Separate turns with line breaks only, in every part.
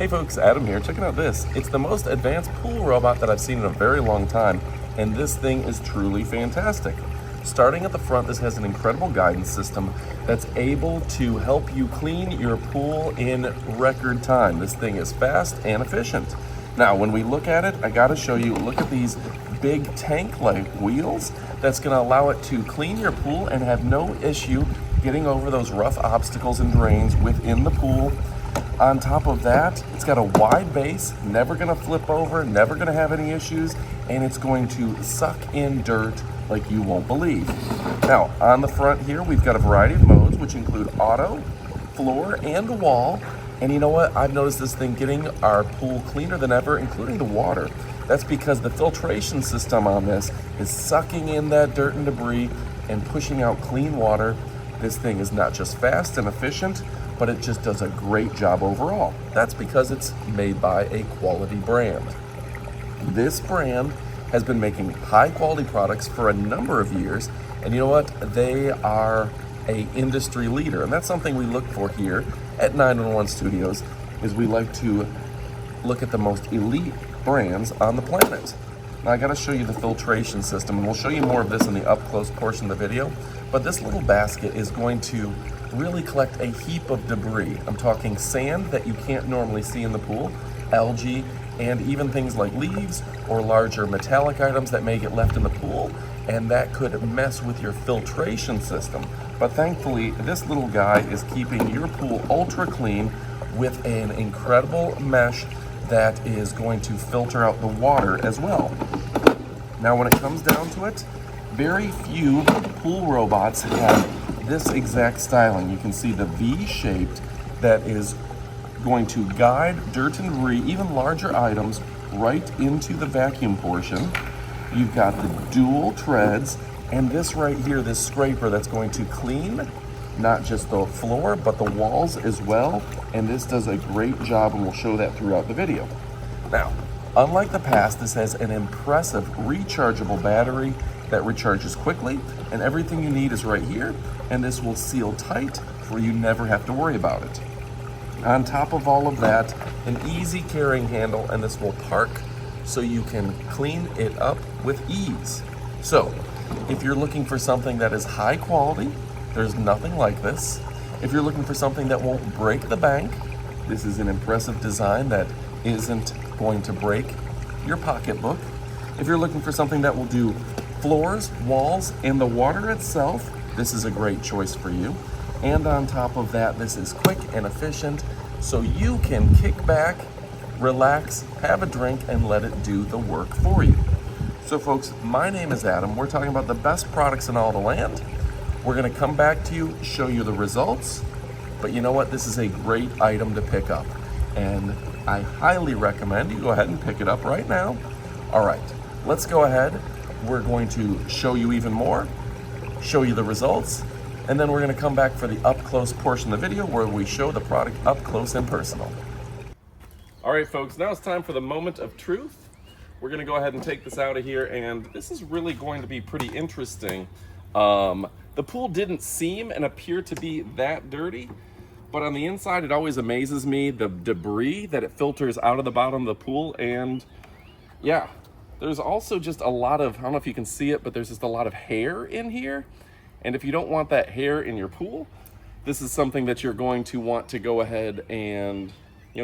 Hey folks, Adam here, checking out this. It's the most advanced pool robot that I've seen in a very long time, and this thing is truly fantastic. Starting at the front, this has an incredible guidance system that's able to help you clean your pool in record time. This thing is fast and efficient. Now, when we look at it, I gotta show you, look at these big tank-like wheels. That's gonna allow it to clean your pool and have no issue getting over those rough obstacles and drains within the pool. On top of that, it's got a wide base, never gonna flip over, never gonna have any issues, and it's going to suck in dirt like you won't believe. Now, on the front here, we've got a variety of modes, which include auto, floor, and wall. And you know what? I've noticed this thing getting our pool cleaner than ever, including the water. That's because the filtration system on this is sucking in that dirt and debris and pushing out clean water. This thing is not just fast and efficient, but it just does a great job overall. That's because it's made by a quality brand. This brand has been making high quality products for a number of years, and you know what? They are an industry leader, and that's something we look for here at 911 Studios, is we like to look at the most elite brands on the planet. Now I gotta show you the filtration system, and we'll show you more of this in the up close portion of the video, but this little basket is going to really collect a heap of debris. I'm talking sand that you can't normally see in the pool, algae, and even things like leaves or larger metallic items that may get left in the pool, and that could mess with your filtration system. But thankfully, this little guy is keeping your pool ultra clean with an incredible mesh that is going to filter out the water as well. Now, when it comes down to it, very few pool robots have this exact styling. You can see the V-shaped that is going to guide dirt and debris, even larger items, right into the vacuum portion. You've got the dual treads, and this right here, this scraper that's going to clean not just the floor, but the walls as well. And this does a great job, and we'll show that throughout the video. Now, unlike the past, this has an impressive rechargeable battery that recharges quickly, and everything you need is right here, and this will seal tight where you never have to worry about it. On top of all of that, an easy carrying handle, and this will park so you can clean it up with ease. So, if you're looking for something that is high quality, there's nothing like this. If you're looking for something that won't break the bank, this is an impressive design that isn't going to break your pocketbook. If you're looking for something that will do floors, walls, and the water itself, this is a great choice for you. And on top of that, this is quick and efficient, so you can kick back, relax, have a drink, and let it do the work for you. So folks, my name is Adam. We're talking about the best products in all the land. We're gonna come back to you, show you the results, but you know what? This is a great item to pick up, and I highly recommend you go ahead and pick it up right now. All right, let's go ahead. We're going to show you even more, show you the results, and then we're gonna come back for the up close portion of the video where we show the product up close and personal. All right, folks, now it's time for the moment of truth. We're gonna go ahead and take this out of here, and this is really going to be pretty interesting. The pool didn't seem and appear to be that dirty, but on the inside, it always amazes me the debris that it filters out of the bottom of the pool. And yeah, there's also just a lot of, I don't know if you can see it, but there's just a lot of hair in here. And if you don't want that hair in your pool, this is something that you're going to want to go ahead and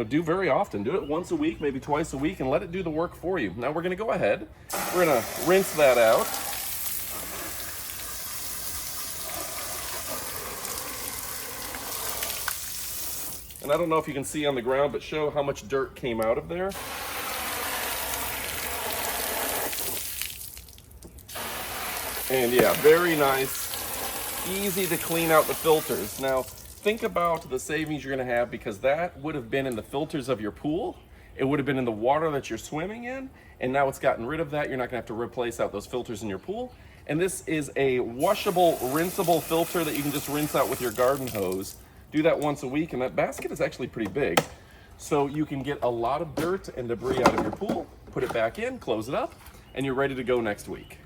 do very often. Do it once a week, maybe twice a week, and let it do the work for you. Now we're gonna go ahead, we're gonna rinse that out. And I don't know if you can see on the ground, but show how much dirt came out of there. And yeah, very nice, easy to clean out the filters. Now, think about the savings you're gonna have, because that would have been in the filters of your pool. It would have been in the water that you're swimming in, and now it's gotten rid of that. You're not gonna have to replace out those filters in your pool. And this is a washable, rinsable filter that you can just rinse out with your garden hose. Do that once a week, and that basket is actually pretty big. So you can get a lot of dirt and debris out of your pool, put it back in, close it up, and you're ready to go next week.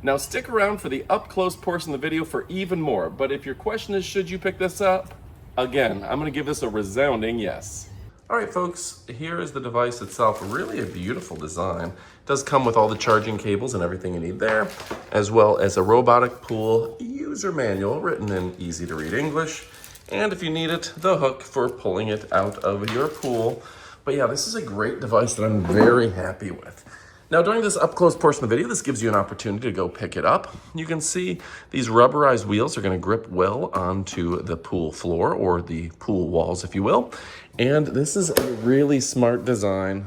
Now stick around for the up close portion of the video for even more, but if your question is, should you pick this up? Again, I'm gonna give this a resounding yes. All right, folks, here is the device itself. Really a beautiful design. It does come with all the charging cables and everything you need there, as well as a robotic pool user manual written in easy to read English. And if you need it, the hook for pulling it out of your pool. But yeah, this is a great device that I'm very happy with. Now, during this up-close portion of the video, this gives you an opportunity to go pick it up. You can see these rubberized wheels are going to grip well onto the pool floor, or the pool walls, if you will. And this is a really smart design.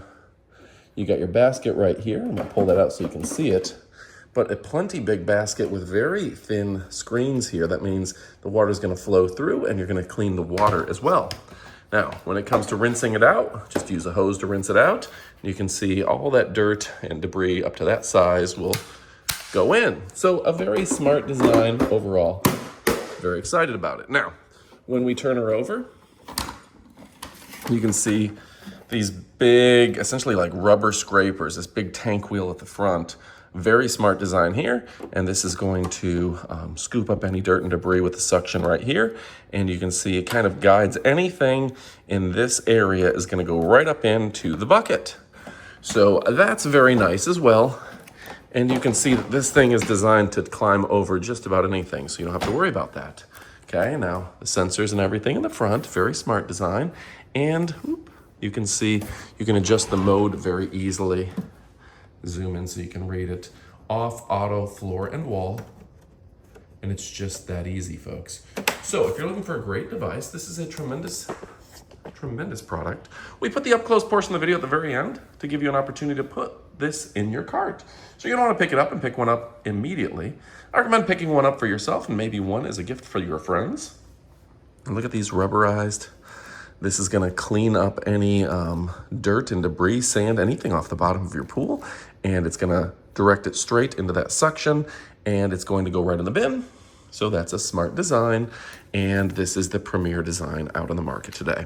You got your basket right here. I'm going to pull that out so you can see it. But a plenty big basket with very thin screens here. That means the water is going to flow through and you're going to clean the water as well. Now, when it comes to rinsing it out, just use a hose to rinse it out. You can see all that dirt and debris up to that size will go in. So a very smart design overall. Very excited about it. Now, when we turn her over, you can see these big, essentially like rubber scrapers, this big tank wheel at the front. Very smart design here, and this is going to scoop up any dirt and debris with the suction right here. And you can see it kind of guides anything in this area is going to go right up into the bucket. So that's very nice as well. And you can see that this thing is designed to climb over just about anything, so you don't have to worry about that. Okay, now the sensors and everything in the front, very smart design. And you can see you can adjust the mode very easily. Zoom in so you can read it. Off, auto, floor, and wall. And it's just that easy, folks. So if you're looking for a great device, this is a tremendous product. We put the up-close portion of the video at the very end to give you an opportunity to put this in your cart. So you don't want to pick it up and pick one up immediately. I recommend picking one up for yourself and maybe one as a gift for your friends. And look at these rubberized. This is going to clean up any dirt and debris, sand, anything off the bottom of your pool. And it's going to direct it straight into that suction, and it's going to go right in the bin. So that's a smart design, and this is the premier design out on the market today.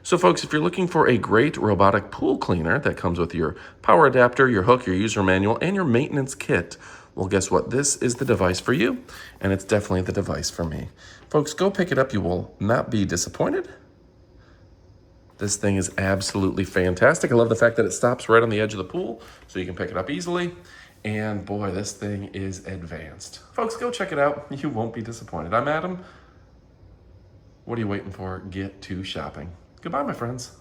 So folks, if you're looking for a great robotic pool cleaner that comes with your power adapter, your hook, your user manual, and your maintenance kit, well, guess what? This is the device for you, and it's definitely the device for me. Folks, go pick it up. You will not be disappointed. This thing is absolutely fantastic. I love the fact that it stops right on the edge of the pool, so you can pick it up easily. And boy, this thing is advanced. Folks, go check it out. You won't be disappointed. I'm Adam. What are you waiting for? Get to shopping. Goodbye, my friends.